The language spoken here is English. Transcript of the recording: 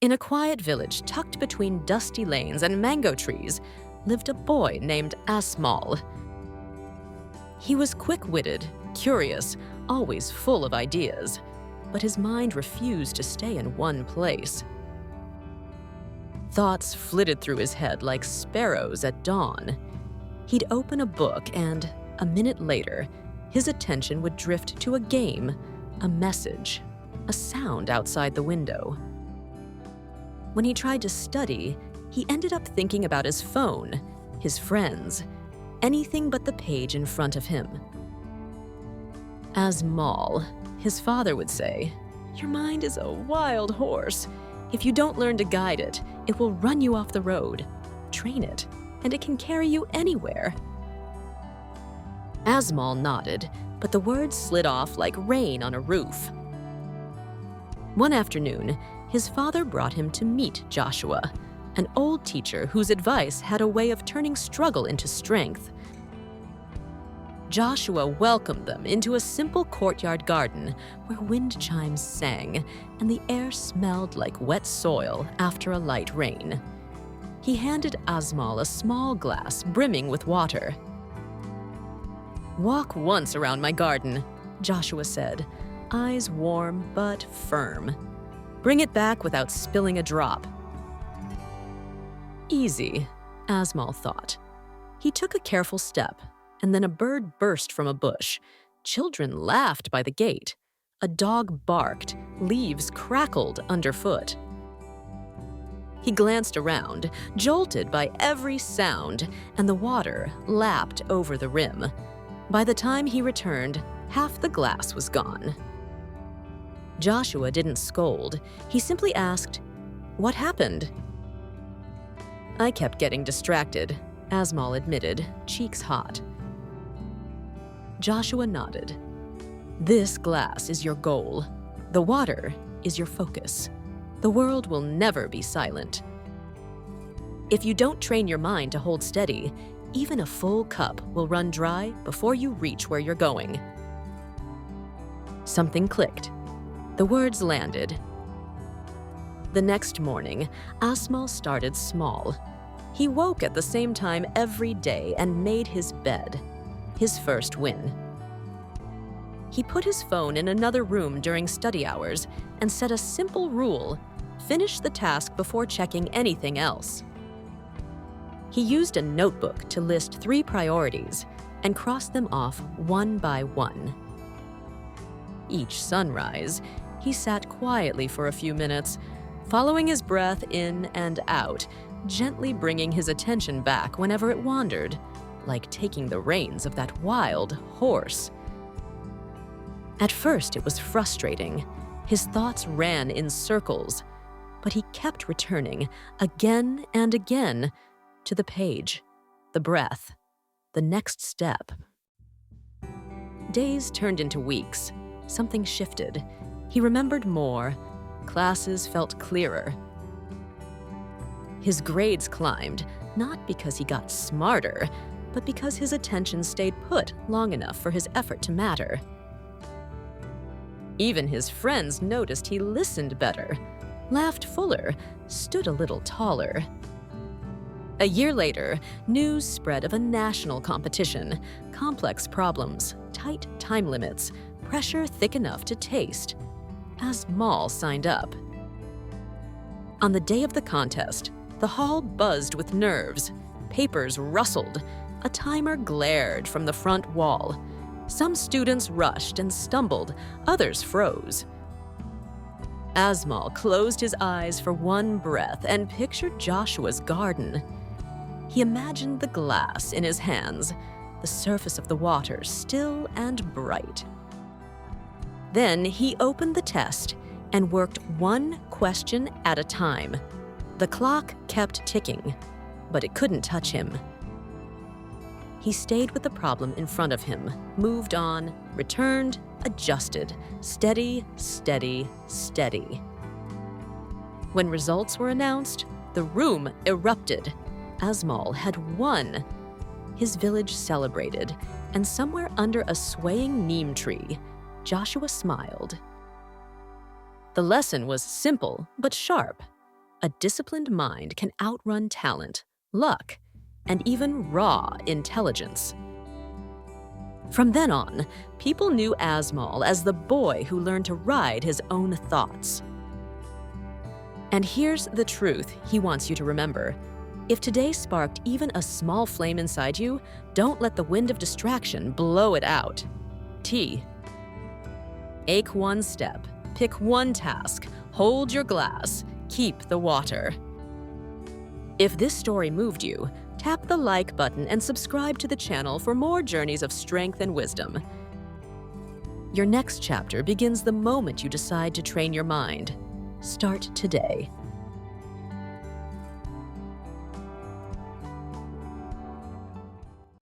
In a quiet village tucked between dusty lanes and mango trees lived a boy named Asmal. He was quick-witted, curious, always full of ideas, but his mind refused to stay in one place. Thoughts flitted through his head like sparrows at dawn. He'd open a book and, a minute later, his attention would drift to a game, a message, a sound outside the window. When he tried to study, he ended up thinking about his phone, his friends, anything but the page in front of him. Asmal, his father would say, "Your mind is a wild horse. If you don't learn to guide it, it will run you off the road. Train it, and it can carry you anywhere." Asmal nodded, but the words slid off like rain on a roof. One afternoon, his father brought him to meet Joshua, an old teacher whose advice had a way of turning struggle into strength. Joshua welcomed them into a simple courtyard garden where wind chimes sang and the air smelled like wet soil after a light rain. He handed Asmal a small glass brimming with water. "Walk once around my garden," Joshua said, eyes warm but firm. "Bring it back without spilling a drop." Easy, Asmal thought. He took a careful step, and then a bird burst from a bush. Children laughed by the gate. A dog barked, leaves crackled underfoot. He glanced around, jolted by every sound, and the water lapped over the rim. By the time he returned, half the glass was gone. Joshua didn't scold. He simply asked, "What happened?" "I kept getting distracted," Asmal admitted, cheeks hot. Joshua nodded. "This glass is your goal. The water is your focus. The world will never be silent. If you don't train your mind to hold steady, even a full cup will run dry before you reach where you're going." Something clicked. The words landed. The next morning, Asmal started small. He woke at the same time every day and made his bed. His first win. He put his phone in another room during study hours and set a simple rule: finish the task before checking anything else. He used a notebook to list 3 priorities and crossed them off one by one. Each sunrise, he sat quietly for a few minutes, following his breath in and out, gently bringing his attention back whenever it wandered, like taking the reins of that wild horse. At first, it was frustrating. His thoughts ran in circles, but he kept returning again and again to the page, the breath, the next step. Days turned into weeks. Something shifted. He remembered more. Classes felt clearer. His grades climbed, not because he got smarter, but because his attention stayed put long enough for his effort to matter. Even his friends noticed he listened better, laughed fuller, stood a little taller. A year later, news spread of a national competition, complex problems, tight time limits, pressure thick enough to taste. Asmal signed up. On the day of the contest, the hall buzzed with nerves. Papers rustled. A timer glared from the front wall. Some students rushed and stumbled, others froze. Asmal closed his eyes for one breath and pictured Joshua's garden. He imagined the glass in his hands, the surface of the water still and bright. Then he opened the test and worked one question at a time. The clock kept ticking, but it couldn't touch him. He stayed with the problem in front of him, moved on, returned, adjusted, steady, steady, steady. When results were announced, the room erupted. Asmal had won. His village celebrated, and somewhere under a swaying neem tree, Joshua smiled. The lesson was simple but sharp. A disciplined mind can outrun talent, luck, and even raw intelligence. From then on, people knew Asmal as the boy who learned to ride his own thoughts. And here's the truth he wants you to remember. If today sparked even a small flame inside you, don't let the wind of distraction blow it out. T. Ache one step, pick one task, hold your glass, keep the water. If this story moved you, tap the like button and subscribe to the channel for more journeys of strength and wisdom. Your next chapter begins the moment you decide to train your mind. Start today.